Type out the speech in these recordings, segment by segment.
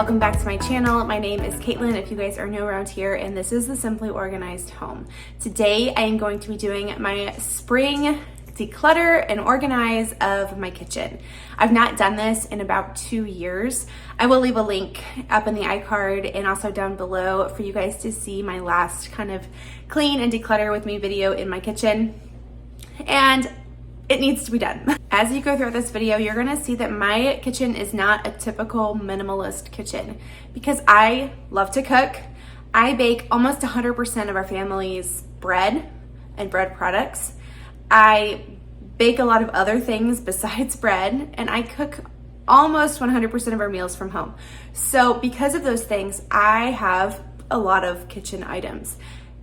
welcome back to my channel. My name is Caitlin, if you guys are new around here, and this is the Simply Organized Home. Today I am going to be doing my spring declutter and organize of my kitchen. I've not done this in about 2 years. I will leave a link up in the iCard and also down below for you guys to see my last kind of clean and declutter with me video in my kitchen. And it needs to be done. As you go through this video, you're gonna see that my kitchen is not a typical minimalist kitchen because I love to cook. I bake almost 100% of our family's bread and bread products. I bake a lot of other things besides bread, and I cook almost 100% of our meals from home. So because of those things, I have a lot of kitchen items.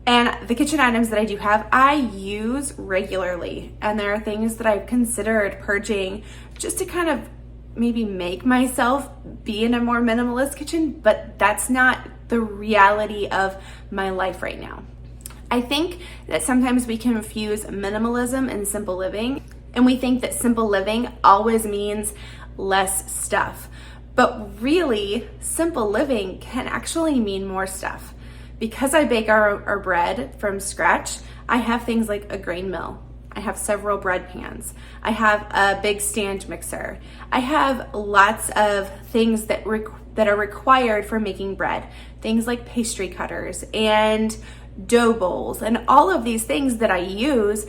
And the kitchen items that I do have, I use regularly. And there are things that I've considered purging just to kind of maybe make myself be in a more minimalist kitchen, but that's not the reality of my life right now. I think that sometimes we confuse minimalism and simple living, and we think that simple living always means less stuff. But really, simple living can actually mean more stuff. Because I bake our bread from scratch, I have things like a grain mill. I have several bread pans. I have a big stand mixer. I have lots of things that are required for making bread. Things like pastry cutters and dough bowls and all of these things that I use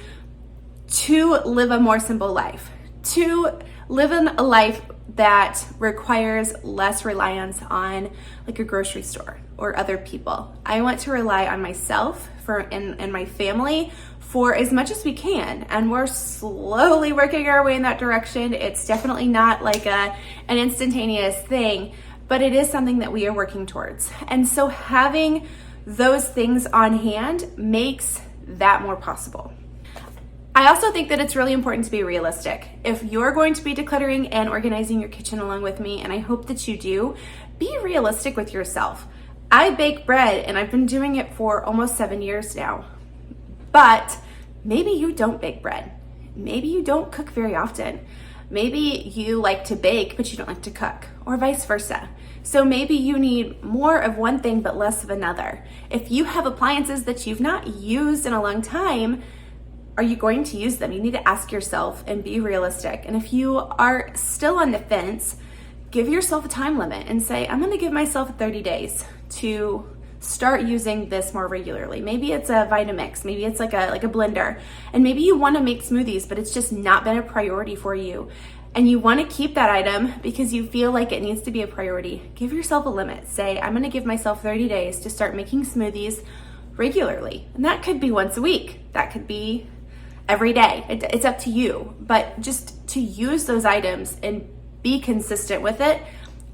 to live a more simple life, to live in a life that requires less reliance on like a grocery store or other people. I want to rely on myself and my family for as much as we can, and we're slowly working our way in that direction. It's definitely not like an instantaneous thing, but it is something that we are working towards. And so having those things on hand makes that more possible. I also think that it's really important to be realistic. If you're going to be decluttering and organizing your kitchen along with me, and I hope that you do, be realistic with yourself. I bake bread and I've been doing it for almost 7 years now, but maybe you don't bake bread. Maybe you don't cook very often. Maybe you like to bake, but you don't like to cook, or vice versa. So maybe you need more of one thing, but less of another. If you have appliances that you've not used in a long time, are you going to use them? You need to ask yourself and be realistic. And if you are still on the fence, give yourself a time limit and say, I'm gonna give myself 30 days to start using this more regularly. Maybe it's a Vitamix, maybe it's like a blender, and maybe you wanna make smoothies, but it's just not been a priority for you. And you wanna keep that item because you feel like it needs to be a priority. Give yourself a limit. Say, I'm gonna give myself 30 days to start making smoothies regularly. And that could be once a week. That could be every day. It's up to you, but just to use those items and be consistent with it,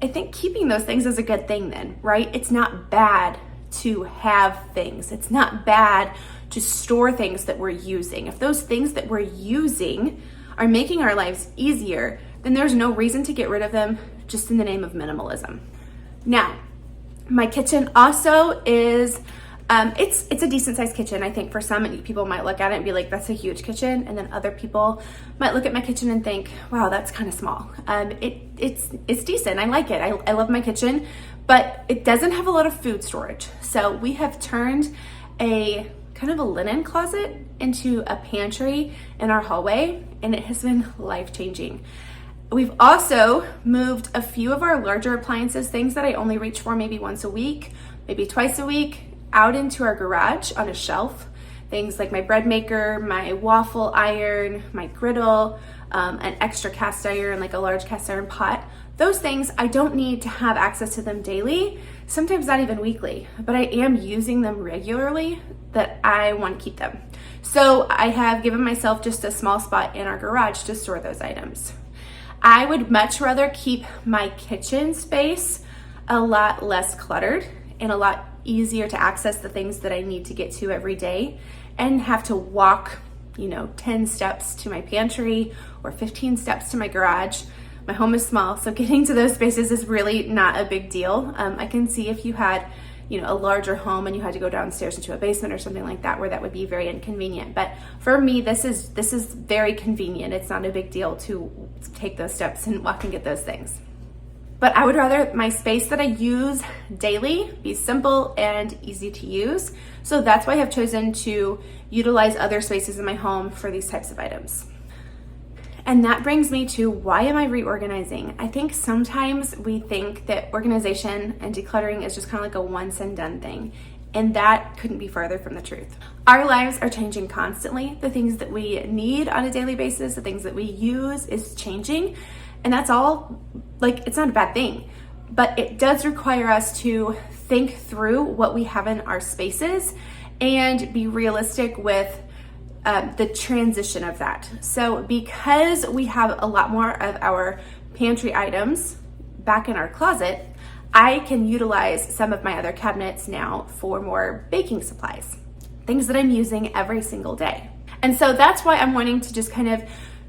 I think keeping those things is a good thing then, right? It's not bad to have things. It's not bad to store things that we're using. If those things that we're using are making our lives easier, then there's no reason to get rid of them just in the name of minimalism. Now, my kitchen also is it's a decent sized kitchen. I think for some people might look at it and be like, that's a huge kitchen. And then other people might look at my kitchen and think, wow, that's kind of small. It's decent. I like it. I love my kitchen, but it doesn't have a lot of food storage. So we have turned a kind of a linen closet into a pantry in our hallway, and it has been life-changing. We've also moved a few of our larger appliances, things that I only reach for maybe once a week, maybe twice a week, out into our garage on a shelf. Things like my bread maker, my waffle iron, my griddle, an extra cast iron, like a large cast iron pot. Those things, I don't need to have access to them daily, sometimes not even weekly, but I am using them regularly that I want to keep them. So I have given myself just a small spot in our garage to store those items. I would much rather keep my kitchen space a lot less cluttered and a lot easier to access the things that I need to get to every day and have to walk, 10 steps to my pantry or 15 steps to my garage. My home is small, so getting to those spaces is really not a big deal. I can see if you had, a larger home and you had to go downstairs into a basement or something like that, where that would be very inconvenient. But for me, this is very convenient. It's not a big deal to take those steps and walk and get those things. but I would rather my space that I use daily be simple and easy to use. So that's why I have chosen to utilize other spaces in my home for these types of items. And that brings me to, why am I reorganizing? I think sometimes we think that organization and decluttering is just kind of like a once and done thing. And that couldn't be further from the truth. Our lives are changing constantly. The things that we need on a daily basis, the things that we use is changing. And that's all, like, it's not a bad thing. But it does require us to think through what we have in our spaces and be realistic with the transition of that. So because we have a lot more of our pantry items back in our closet, I can utilize some of my other cabinets now for more baking supplies, things that I'm using every single day. And so that's why I'm wanting to just kind of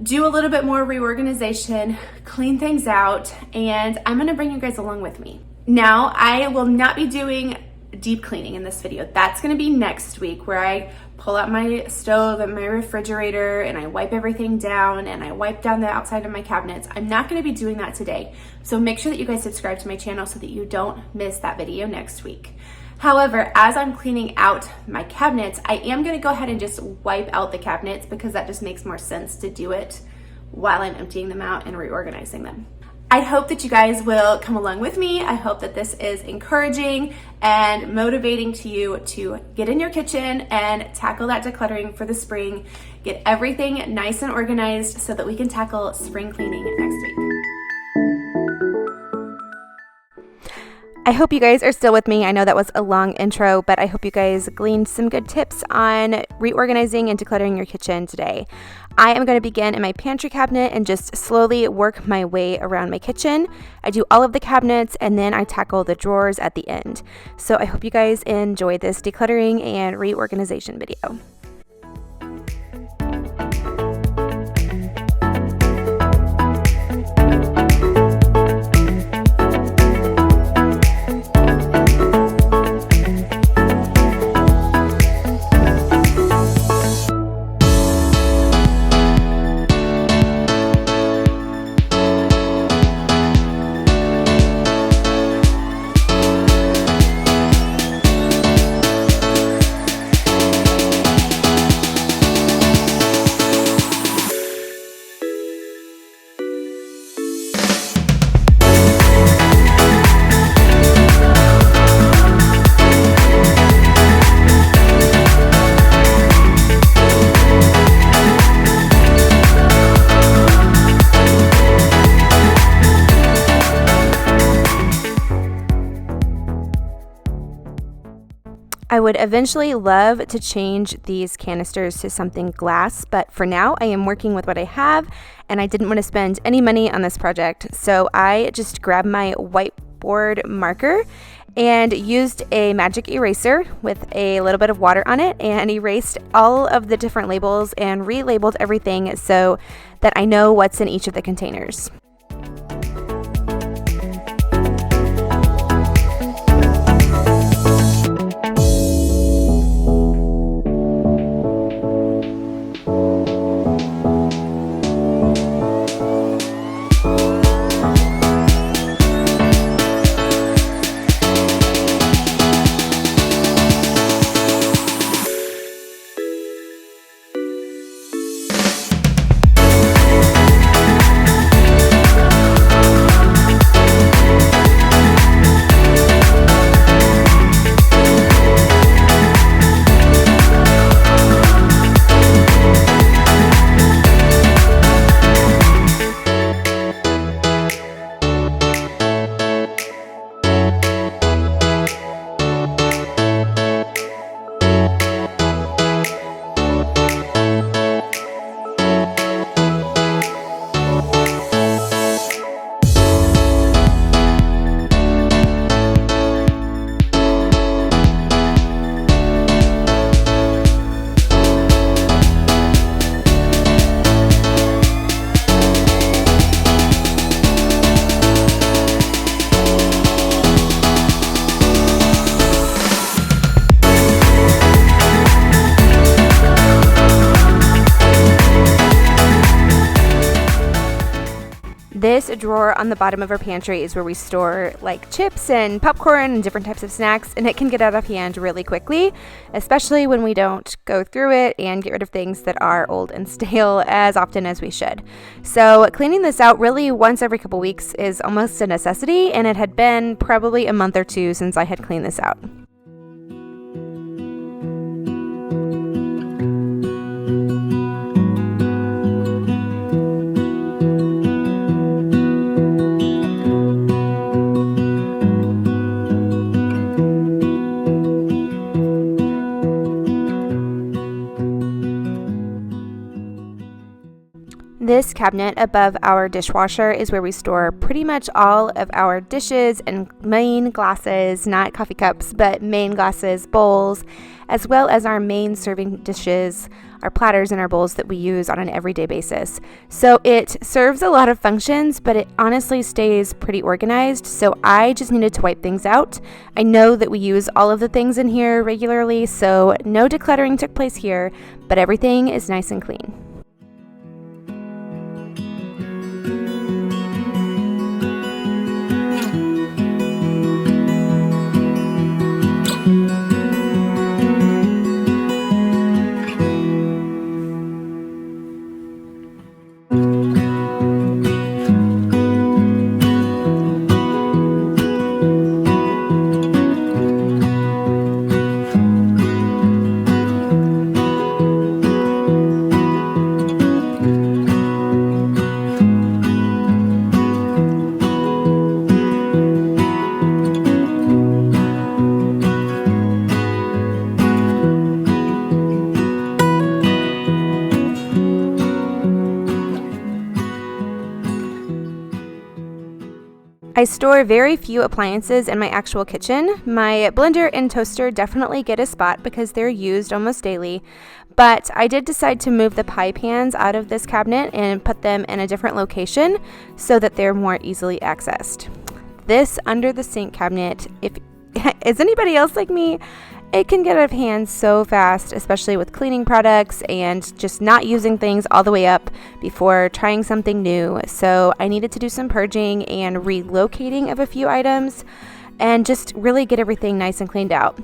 do a little bit more reorganization, clean things out, and I'm gonna bring you guys along with me. Now, I will not be doing deep cleaning in this video. That's gonna be next week, where I pull out my stove and my refrigerator and I wipe everything down and I wipe down the outside of my cabinets. I'm not gonna be doing that today. So make sure that you guys subscribe to my channel so that you don't miss that video next week. However, as I'm cleaning out my cabinets, I am gonna go ahead and just wipe out the cabinets, because that just makes more sense to do it while I'm emptying them out and reorganizing them. I hope that you guys will come along with me. I hope that this is encouraging and motivating to you to get in your kitchen and tackle that decluttering for the spring. Get everything nice and organized so that we can tackle spring cleaning next week. I hope you guys are still with me. I know that was a long intro, but I hope you guys gleaned some good tips on reorganizing and decluttering your kitchen today. I am going to begin in my pantry cabinet and just slowly work my way around my kitchen. I do all of the cabinets and then I tackle the drawers at the end. So I hope you guys enjoy this decluttering and reorganization video. I would eventually love to change these canisters to something glass, but for now I am working with what I have and I didn't want to spend any money on this project. So I just grabbed my whiteboard marker and used a magic eraser with a little bit of water on it and erased all of the different labels and relabeled everything so that I know what's in each of the containers. This drawer on the bottom of our pantry is where we store like chips and popcorn and different types of snacks, and it can get out of hand really quickly, especially when we don't go through it and get rid of things that are old and stale as often as we should. So cleaning this out really once every couple weeks is almost a necessity, and it had been probably a month or two since I had cleaned this out. This cabinet above our dishwasher is where we store pretty much all of our dishes and main glasses, not coffee cups, but main glasses, bowls, as well as our main serving dishes, our platters and our bowls that we use on an everyday basis. So it serves a lot of functions, but it honestly stays pretty organized. So I just needed to wipe things out. I know that we use all of the things in here regularly, so no decluttering took place here, but everything is nice and clean. I store very few appliances in my actual kitchen. My blender and toaster definitely get a spot because they're used almost daily, but I did decide to move the pie pans out of this cabinet and put them in a different location so that they're more easily accessed. This under the sink cabinet, if is anybody else like me, it can get out of hand so fast, especially with cleaning products and just not using things all the way up before trying something new. So I needed to do some purging and relocating of a few items and just really get everything nice and cleaned out.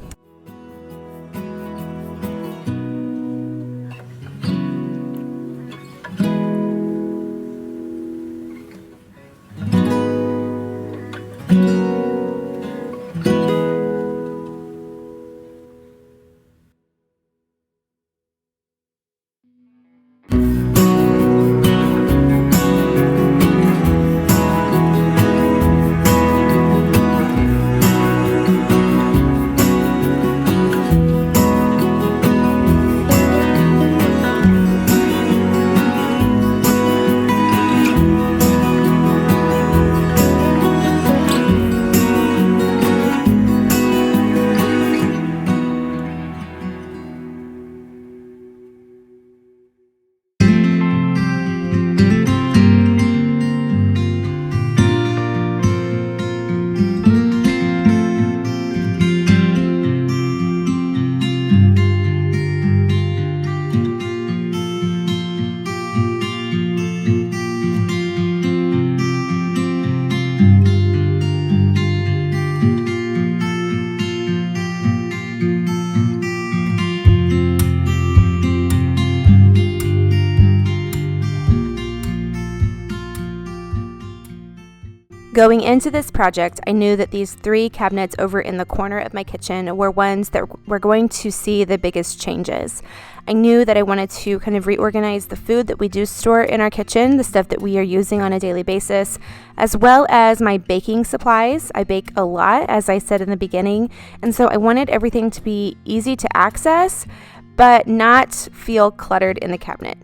Going into this project, I knew that these 3 cabinets over in the corner of my kitchen were ones that were going to see the biggest changes. I knew that I wanted to kind of reorganize the food that we do store in our kitchen, the stuff that we are using on a daily basis, as well as my baking supplies. I bake a lot, as I said in the beginning, and so I wanted everything to be easy to access, but not feel cluttered in the cabinet.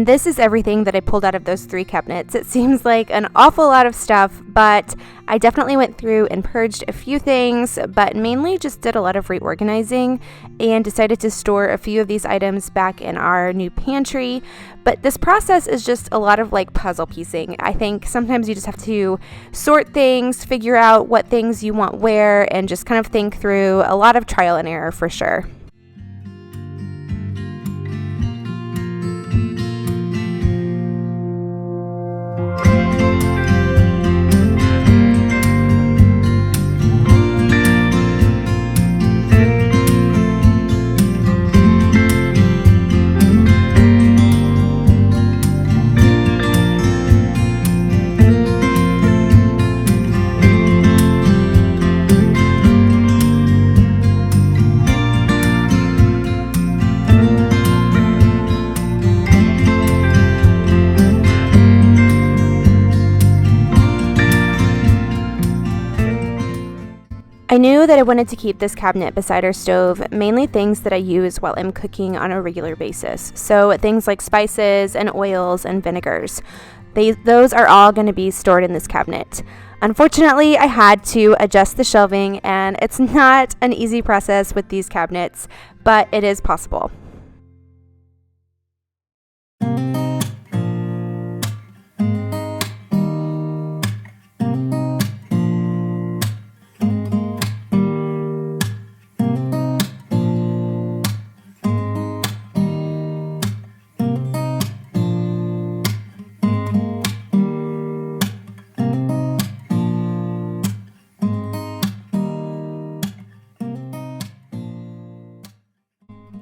And this is everything that I pulled out of those 3 cabinets. It seems like an awful lot of stuff, but I definitely went through and purged a few things, but mainly just did a lot of reorganizing and decided to store a few of these items back in our new pantry. But this process is just a lot of like puzzle piecing. I think sometimes you just have to sort things, figure out what things you want where, and just kind of think through a lot of trial and error for sure. I knew that I wanted to keep this cabinet beside our stove, mainly things that I use while I'm cooking on a regular basis. So things like spices and oils and vinegars. Those are all going to be stored in this cabinet. Unfortunately, I had to adjust the shelving, and it's not an easy process with these cabinets, but it is possible.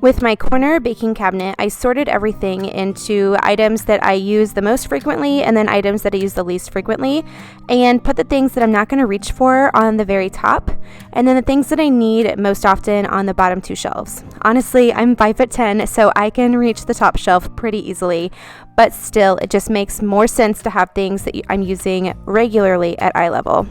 With my corner baking cabinet, I sorted everything into items that I use the most frequently and then items that I use the least frequently, and put the things that I'm not going to reach for on the very top, and then the things that I need most often on the bottom 2 shelves. Honestly, I'm 5'10", so I can reach the top shelf pretty easily, but still, it just makes more sense to have things that I'm using regularly at eye level.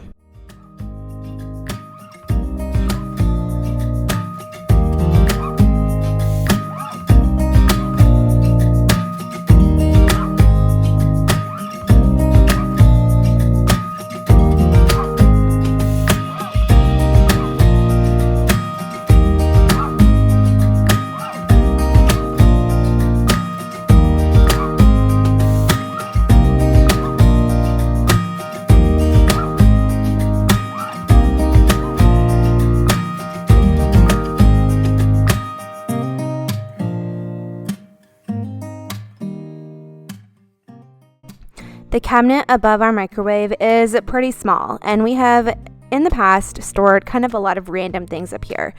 The cabinet above our microwave is pretty small, and we have in the past stored kind of a lot of random things up here.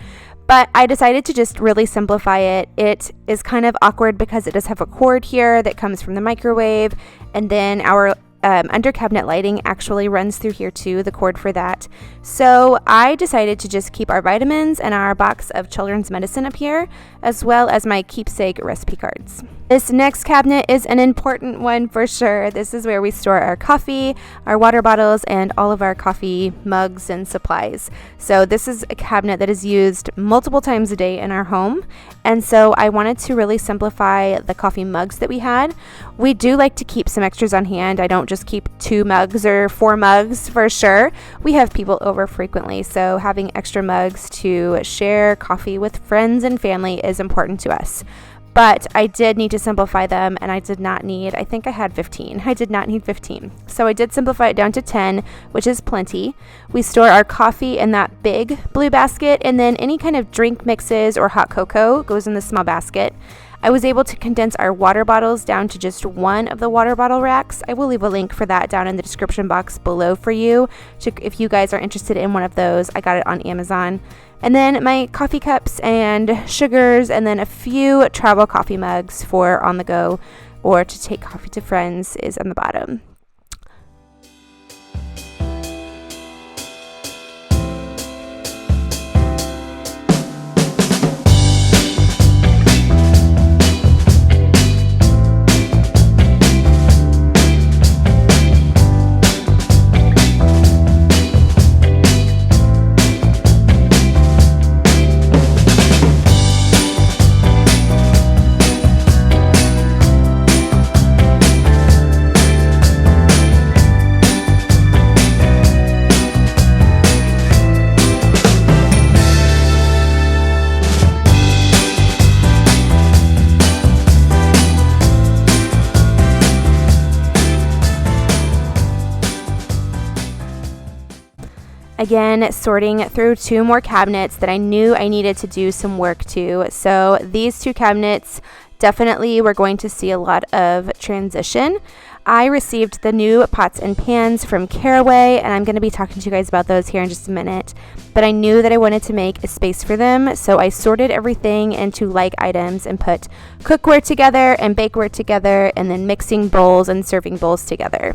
But I decided to just really simplify it. It is kind of awkward because it does have a cord here that comes from the microwave, and then our under cabinet lighting actually runs through here too, the cord for that. So I decided to just keep our vitamins and our box of children's medicine up here, as well as my keepsake recipe cards. This next cabinet is an important one for sure. This is where we store our coffee, our water bottles, and all of our coffee mugs and supplies. So this is a cabinet that is used multiple times a day in our home, and so I wanted to really simplify the coffee mugs that we had. We do like to keep some extras on hand. I don't just keep 2 mugs or 4 mugs for sure. We have people over frequently, so having extra mugs to share coffee with friends and family is important to us. But I did need to simplify them, and I did not need, I think I had 15. I did not need 15. So I did simplify it down to 10, which is plenty. We store our coffee in that big blue basket, and then any kind of drink mixes or hot cocoa goes in the small basket. I was able to condense our water bottles down to just 1 of the water bottle racks. I will leave a link for that down in the description box below for you, if you guys are interested in one of those. I got it on Amazon. And then my coffee cups and sugars, and then a few travel coffee mugs for on the go or to take coffee to friends is on the bottom. again sorting through 2 more cabinets that I knew I needed to do some work to. So these 2 cabinets definitely we're going to see a lot of transition. I received the new pots and pans from Caraway, and I'm going to be talking to you guys about those here in just a minute. But I knew that I wanted to make a space for them, so I sorted everything into like items and put cookware together and bakeware together, and then mixing bowls and serving bowls together.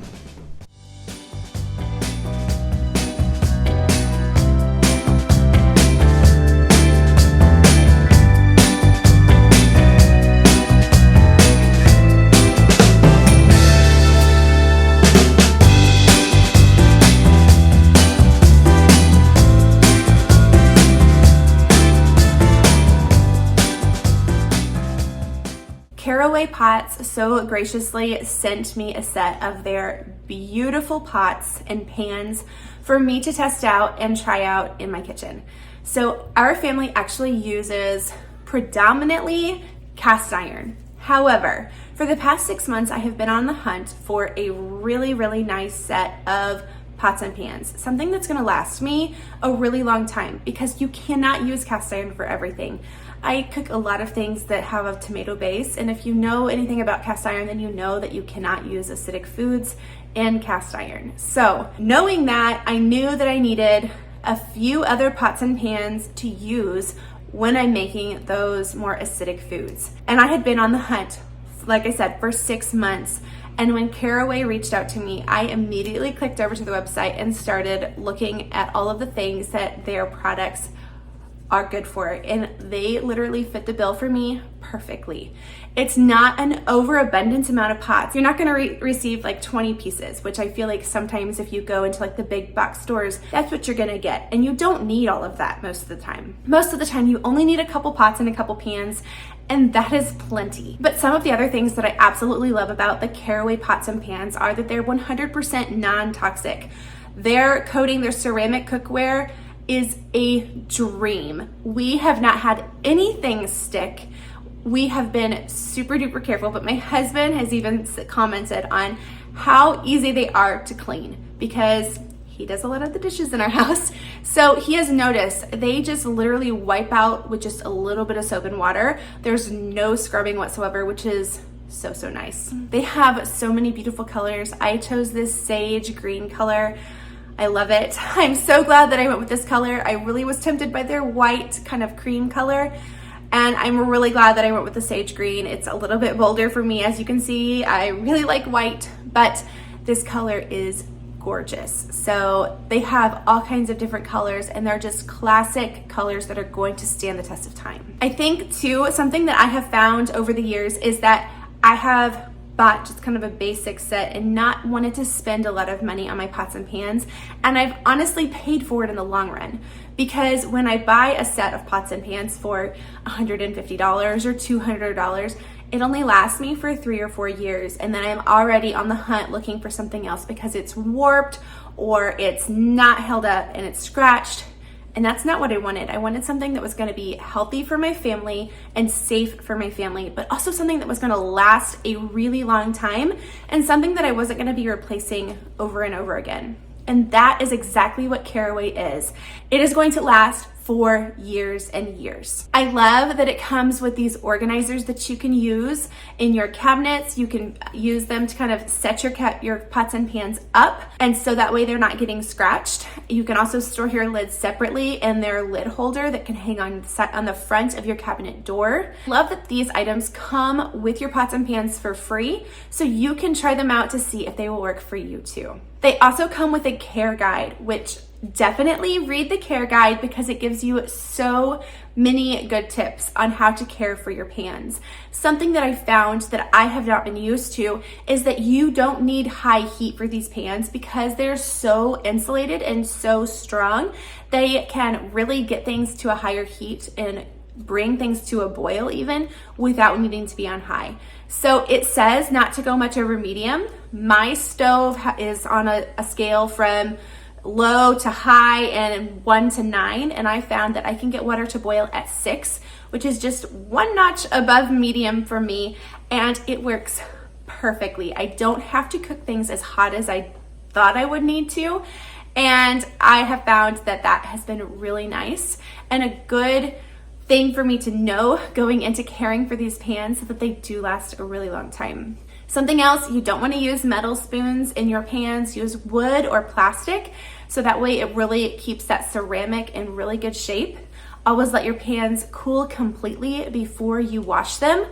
Caraway Pots so graciously sent me a set of their beautiful pots and pans for me to test out and try out in my kitchen. So our family actually uses predominantly cast iron. However, for the past 6 months, I have been on the hunt for a really, really nice set of pots and pans, something that's going to last me a really long time, because you cannot use cast iron for everything. I cook a lot of things that have a tomato base, and if you know anything about cast iron, then you know that you cannot use acidic foods in cast iron. So knowing that, I knew that I needed a few other pots and pans to use when I'm making those more acidic foods. And I had been on the hunt, like I said, for 6 months. And when Caraway reached out to me, I immediately clicked over to the website and started looking at all of the things that their products are good for, and they literally fit the bill for me perfectly. It's not an overabundant amount of pots. You're not going to receive like 20 pieces, which I feel like sometimes if you go into like the big box stores, that's what you're going to get, and you don't need all of that most of the time. Most of the time you only need a couple pots and a couple pans, and that is plenty. But some of the other things that I absolutely love about the Caraway pots and pans are that they're 100% non-toxic. Their coating, their ceramic cookware, is a dream. We have not had anything stick. We have been super duper careful, but my husband has even commented on how easy they are to clean, because he does a lot of the dishes in our house. So he has noticed they just literally wipe out with just a little bit of soap and water. There's no scrubbing whatsoever, which is so nice. They have so many beautiful colors. I chose this sage green color. I love it. I'm so glad that I went with this color. I really was tempted by their white kind of cream color, and I'm really glad that I went with the sage green. It's a little bit bolder for me, as you can see. I really like white, but this color is gorgeous. So they have all kinds of different colors, and they're just classic colors that are going to stand the test of time. I think too, something that I have found over the years is that I have bought just kind of a basic set and not wanted to spend a lot of money on my pots and pans, and I've honestly paid for it in the long run, because when I buy a set of pots and pans for $150 or $200, it only lasts me for 3 or 4 years, and then I'm already on the hunt looking for something else because it's warped or it's not held up and it's scratched. And that's not what I wanted. I wanted something that was going to be healthy for my family and safe for my family, but also something that was going to last a really long time, and something that I wasn't going to be replacing over and over again. And that is exactly what Caraway is. It is going to last for years and years. I love that it comes with these organizers that you can use in your cabinets. You can use them to kind of set your pots and pans up, and so that way they're not getting scratched. You can also store your lids separately in their lid holder that can hang on the front of your cabinet door. Love that these items come with your pots and pans for free, so you can try them out to see if they will work for you too. They also come with a care guide, which definitely read the care guide because it gives you so many good tips on how to care for your pans. Something that I found that I have not been used to is that you don't need high heat for these pans because they're so insulated and so strong. They can really get things to a higher heat and bring things to a boil even without needing to be on high. So it says not to go much over medium. My stove is on a scale from low to high and 1 to 9, and I found that I can get water to boil at 6, which is just 1 notch above medium for me, and it works perfectly. I don't have to cook things as hot as I thought I would need to, And I have found that that has been really nice and a good thing for me to know going into caring for these pans so that they do last a really long time. Something else, you don't want to use metal spoons in your pans. Use wood or plastic, so that way it really keeps that ceramic in really good shape. Always let your pans cool completely before you wash them.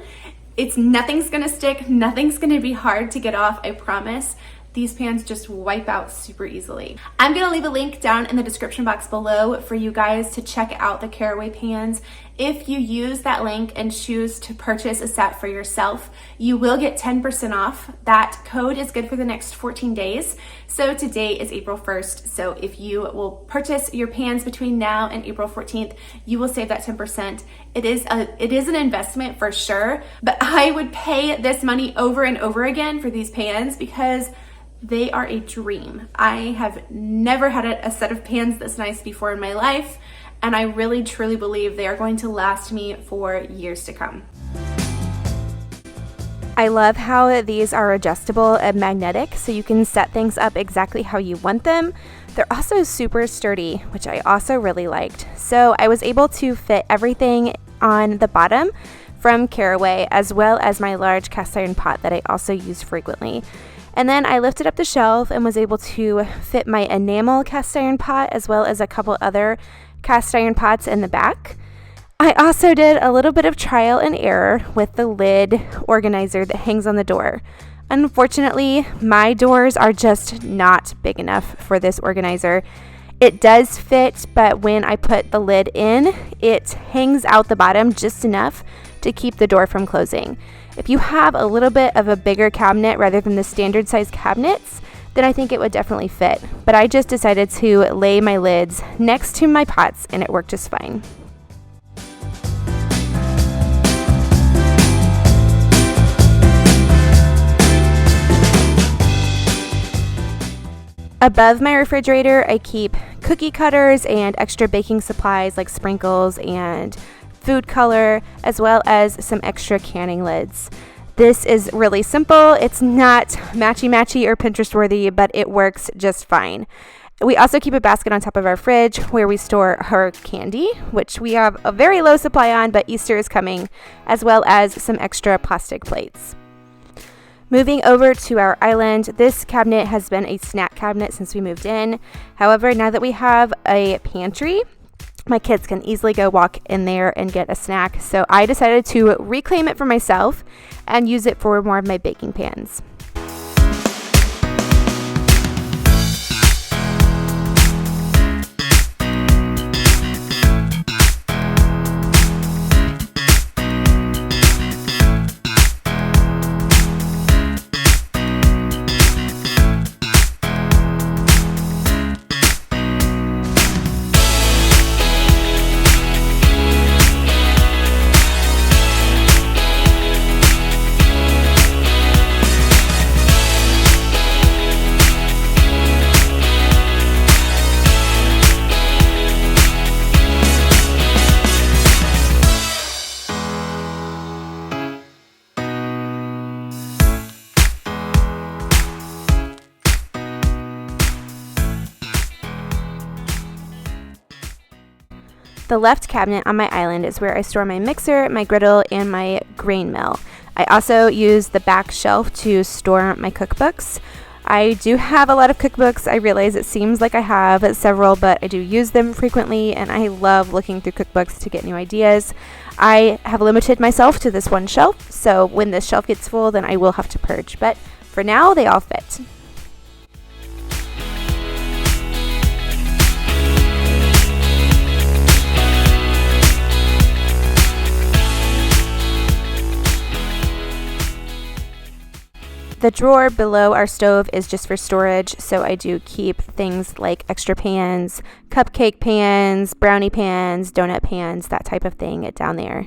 Nothing's gonna stick, nothing's gonna be hard to get off, I promise. These pans just wipe out super easily. I'm gonna leave a link down in the description box below for you guys to check out the Caraway pans. If you use that link and choose to purchase a set for yourself, you will get 10% off. That code is good for the next 14 days. So today is April 1st. So if you will purchase your pans between now and April 14th, you will save that 10%. It is an investment for sure, but I would pay this money over and over again for these pans because they are a dream. I have never had a set of pans this nice before in my life, and I really truly believe they are going to last me for years to come. I love how these are adjustable and magnetic, so you can set things up exactly how you want them. They're also super sturdy, which I also really liked. So I was able to fit everything on the bottom from Caraway, as well as my large cast iron pot that I also use frequently. And then I lifted up the shelf and was able to fit my enamel cast iron pot as well as a couple other cast iron pots in the back. I also did a little bit of trial and error with the lid organizer that hangs on the door. Unfortunately, my doors are just not big enough for this organizer. It does fit, but when I put the lid in, it hangs out the bottom just enough to keep the door from closing. If you have a little bit of a bigger cabinet rather than the standard size cabinets, then I think it would definitely fit. But I just decided to lay my lids next to my pots and it worked just fine. Above my refrigerator, I keep cookie cutters and extra baking supplies like sprinkles and food color, as well as some extra canning lids. This is really simple. It's not matchy-matchy or Pinterest worthy, but it works just fine. We also keep a basket on top of our fridge where we store our candy, which we have a very low supply on, but Easter is coming, as well as some extra plastic plates. Moving over to our island, this cabinet has been a snack cabinet since we moved in. However, now that we have a pantry, my kids can easily go walk in there and get a snack. So I decided to reclaim it for myself and use it for more of my baking pans. The left cabinet on my island is where I store my mixer, my griddle, and my grain mill. I also use the back shelf to store my cookbooks. I do have a lot of cookbooks. I realize it seems like I have several, but I do use them frequently, and I love looking through cookbooks to get new ideas. I have limited myself to this one shelf, so when this shelf gets full, then I will have to purge. But for now, they all fit. The drawer below our stove is just for storage, so I do keep things like extra pans, cupcake pans, brownie pans, donut pans, that type of thing down there.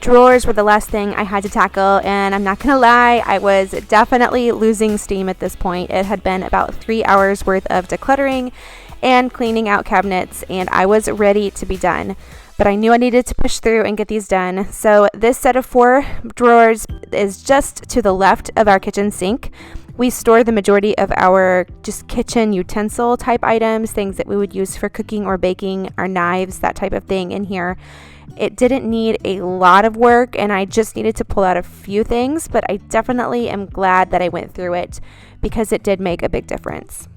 drawers were the last thing I had to tackle, and I'm not gonna lie, I was definitely losing steam at this point. It had been about 3 hours worth of decluttering and cleaning out cabinets, and I was ready to be done. But I knew I needed to push through and get these done. So this set of 4 drawers is just to the left of our kitchen sink. We store the majority of our just kitchen utensil type items, things that we would use for cooking or baking, our knives, that type of thing in here. It didn't need a lot of work, and I just needed to pull out a few things, but I definitely am glad that I went through it because it did make a big difference.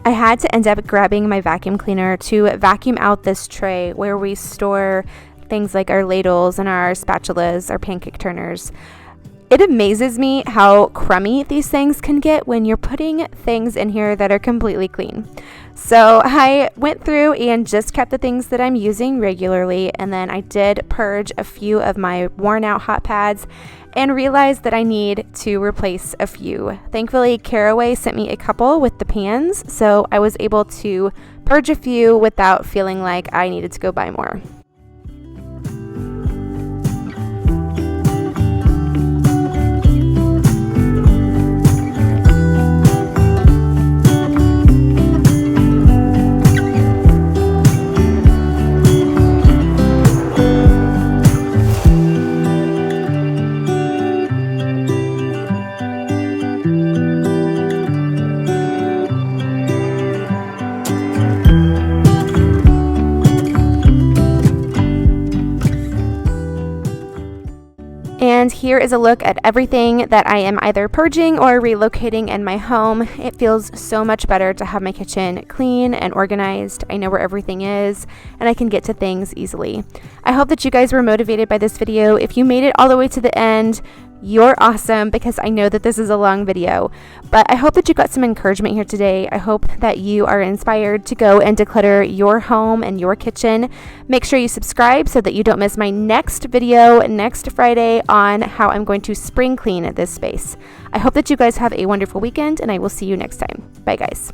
I had to end up grabbing my vacuum cleaner to vacuum out this tray where we store things like our ladles and our spatulas, our pancake turners. It amazes me how crummy these things can get when you're putting things in here that are completely clean. So I went through and just kept the things that I'm using regularly, and then I did purge a few of my worn out hot pads and realized that I need to replace a few. Thankfully, Caraway sent me a couple with the pans, so I was able to purge a few without feeling like I needed to go buy more. And here is a look at everything that I am either purging or relocating in my home. It feels so much better to have my kitchen clean and organized. I know where everything is, and I can get to things easily. I hope that you guys were motivated by this video. If you made it all the way to the end, you're awesome, because I know that this is a long video, but I hope that you got some encouragement here today. I hope that you are inspired to go and declutter your home and your kitchen. Make sure you subscribe so that you don't miss my next video next Friday on how I'm going to spring clean this space. I hope that you guys have a wonderful weekend, and I will see you next time. Bye, guys.